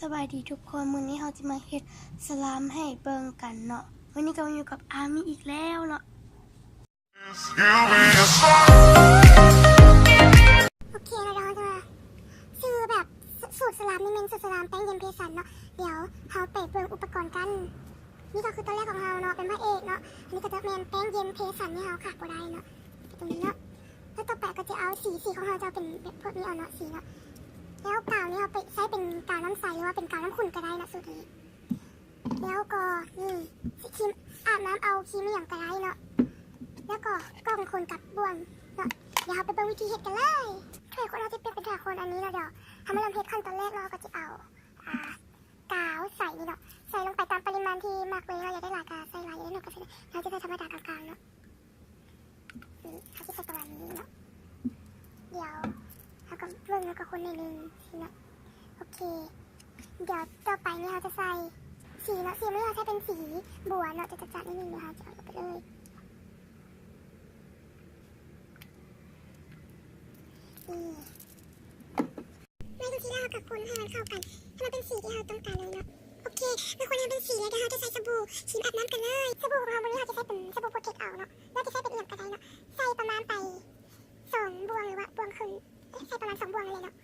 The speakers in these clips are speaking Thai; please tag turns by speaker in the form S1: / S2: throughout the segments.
S1: สบายดีทุกคนมื้อนี้เราจะมาเฮ็ดสลามให้เบิ่งกันเนาะวันนี้ก็มาอยู่กับอาร์มี่อีกแล้วเนาะ
S2: โอเคเราจะซื้อแบบสูตรสลามนี่เป็นสูตรสลามแป้งเย็นเพสันเนาะเดี๋ยวเราไปเบิ่งอุปกรณ์กันนี่ก็คือตัวแรกของเราเนาะเป็นพระเอกเนาะอันนี้ก็จะเป็นแป้งเย็นเพสันที่เราขาดบ่ได้เนาะตรงนี้เนาะแล้วต่อไปก็จะเอาสีของเราจะเป็นแบบพวกนี้เอาเนาะสีเนาะแล้วกาวนี่เราไปใช้เป็นกาวน้ำใสหรือว่าเป็นกาวน้ำขุ่นก็ได้นะสูตรนี้แล้วก็นี่ครีมอาบน้ำเอาครีมอย่างก็ได้เนาะแล้วก็กล้องคนกับบ่วงเนาะเดี๋ยวเราไปเบิ่งวิธีเฮ็ดกันเลยเผื่อคนเราจะเป็นเผื่อคนอันนี้เนาะเดี๋ยวทำให้เราเฮ็ดขั้นตอนแรกเราก็จะเอากาวใส่นี่เนาะใส่ลงไปตามปริมาณที่มากเลยเราอยากได้หลายกาใส่หลายอยากได้น้อยก็ใส่เราจะใส่ธรรมดากลางๆเนาะเขาจะใส่ประมาณนี้เนาะเดี๋ยวเราก็เบิ่งแล้วก็คนในนึงสิเนาะโอเคเดี๋ยวต่อไปเนี่ยเราจะใส่สีเนาะสีนี้เราใช้เป็นสีบัวเนาะจะจัดนิดนึงนะคะจะเอาไปเลยไม่ดูที่เรากับคนให้มันเข้ากันให้มันเป็นสีที่เราต้องการเลยเนาะโอเคเมื่อคนให้เป็นสีแล้วเดี๋ยวเราจะใส่สบู่ครีมอาบน้ำกันเลยสบู่ของเราวันนี้เราจะใช้เป็นสบู่โปรเทคเอาเนาะเราจะใช้เป็นเอี่ยมก็ได้เนาะใส่ประมาณไป2 บวงหรือว่าบวงครึ่งใส่ประมาณ2 บวงเลยเนาะ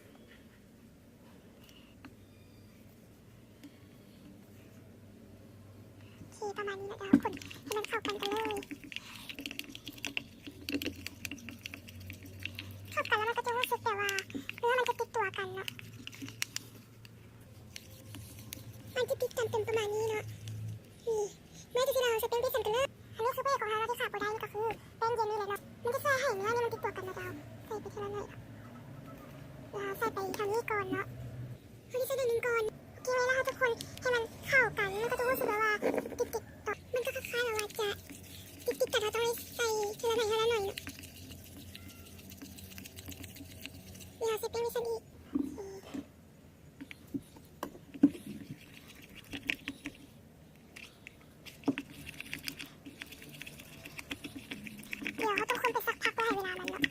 S2: โอเคประมาณนี้นะเดี๋ยวคนให้มันเข้ากันเลยเข้ากันแล้วมันก็จะรู้สึกแต่ว่าเนื้อมันจะติดตัวกันเนาะมันจะติดกันเป็นประมาณนี้เนาะนี่แม่ดูที่เราจะเป็นพิเศษกันเลยอันนี้คือเบสของเราที่ขาดบ่ได้ก็คือแป้งเย็นนี่เลยเนาะมันจะช่วยให้เนื้อเนี่ยมันติดตัวกันนะเราใส่ไปทีละหน่อยเราใส่ไปทางนี้ก่อนเนาะอันนี้ใส่1 ก่อนโอเคแล้วทุกคนให้มันเข้ากันแล้วก็จะรู้สึกว่าติดต่อมันก็คล้ายๆว่าจะติดกันเราต้องใส่ทีละหน่อยเนาะเดี๋ยวใส่แป้งพิเศษอีกเดี๋ยวต้องคนไปสักพักเพื่อให้เวลามันเนาะ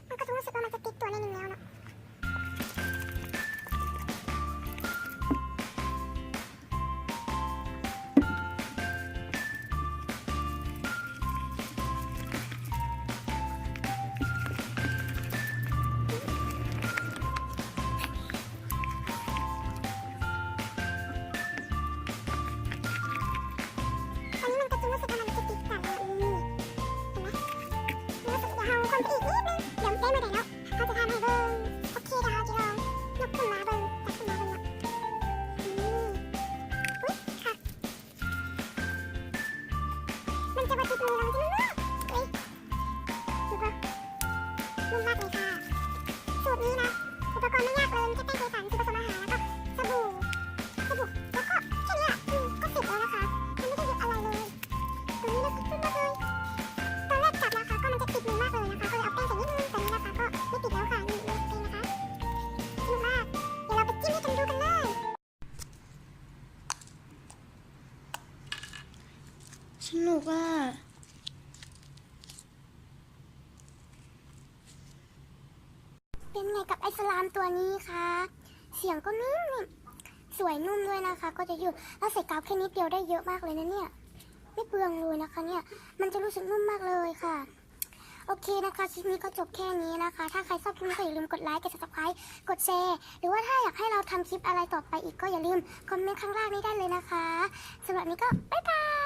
S2: มันก็จะรู้สึกว่ามันจะติดตัวนิดนึงแล้วเนาะอันนี้มันก็จะรู้สึกว่ามันจะติดกันเห็นไหมรู้สึกเดี๋ยวเราคนไปอีกนิดนึงเดี๋ยวเต้มาได้เนาะเขาจะทำให้เบิ้งโอเคเดี๋ยวเราจะลองยกขึ้นมาเบิ้งจับขึ้นมาเบิ้งเนาะอุ๊ยค่ะมันจะมาติดมือเราจริงเนาะเอ้ยดูป่ะนุ่มมากเลยค่ะสูตรนี้นะอุปกรณ์ไม่ยากเลยมีแค่แป้งเจสันคือผสมอาหารแล้วก็สบู่แล้วก็แค่นี้ก็เสร็จแล้วนะคะมันไม่ได้เยอะอะไรเลยตรงนี้ลึกขึ้นมากเลยตอนแรกจับนะคะก็มันจะติดมือมากเลยนะคะก็เลยเอาแป้งใส่นิดนึงแต่นี้นะคะก็ไม่ติดแล้วค่ะนี่เลยเองนะคะสนุกมากเดี๋ยวเราไปจิ้มให้กันดูกันเลย
S1: สนุกอ่ะ
S2: เป็นไงกับไอสลามตัวนี้คะเสียงก็นุ่มสวยนุ่มด้วยนะคะก็จะอยู่แล้วใส่กาวแค่นิดเดียวได้เยอะมากเลยนะเนี่ยไม่เปลืองเลยนะคะเนี่ยมันจะรู้สึกนุ่มมากเลยค่ะโอเคนะคะคลิปนี้ก็จบแค่นี้นะคะถ้าใครชอบคลิปนี้ก็อย่าลืมกดไลค์กด subscribe กดแชร์หรือว่าถ้าอยากให้เราทำคลิปอะไรต่อไปอีกก็อย่าลืมคอมเมนต์ข้างล่างนี้ได้เลยนะคะสำหรับนี้ก็บ๊ายบาย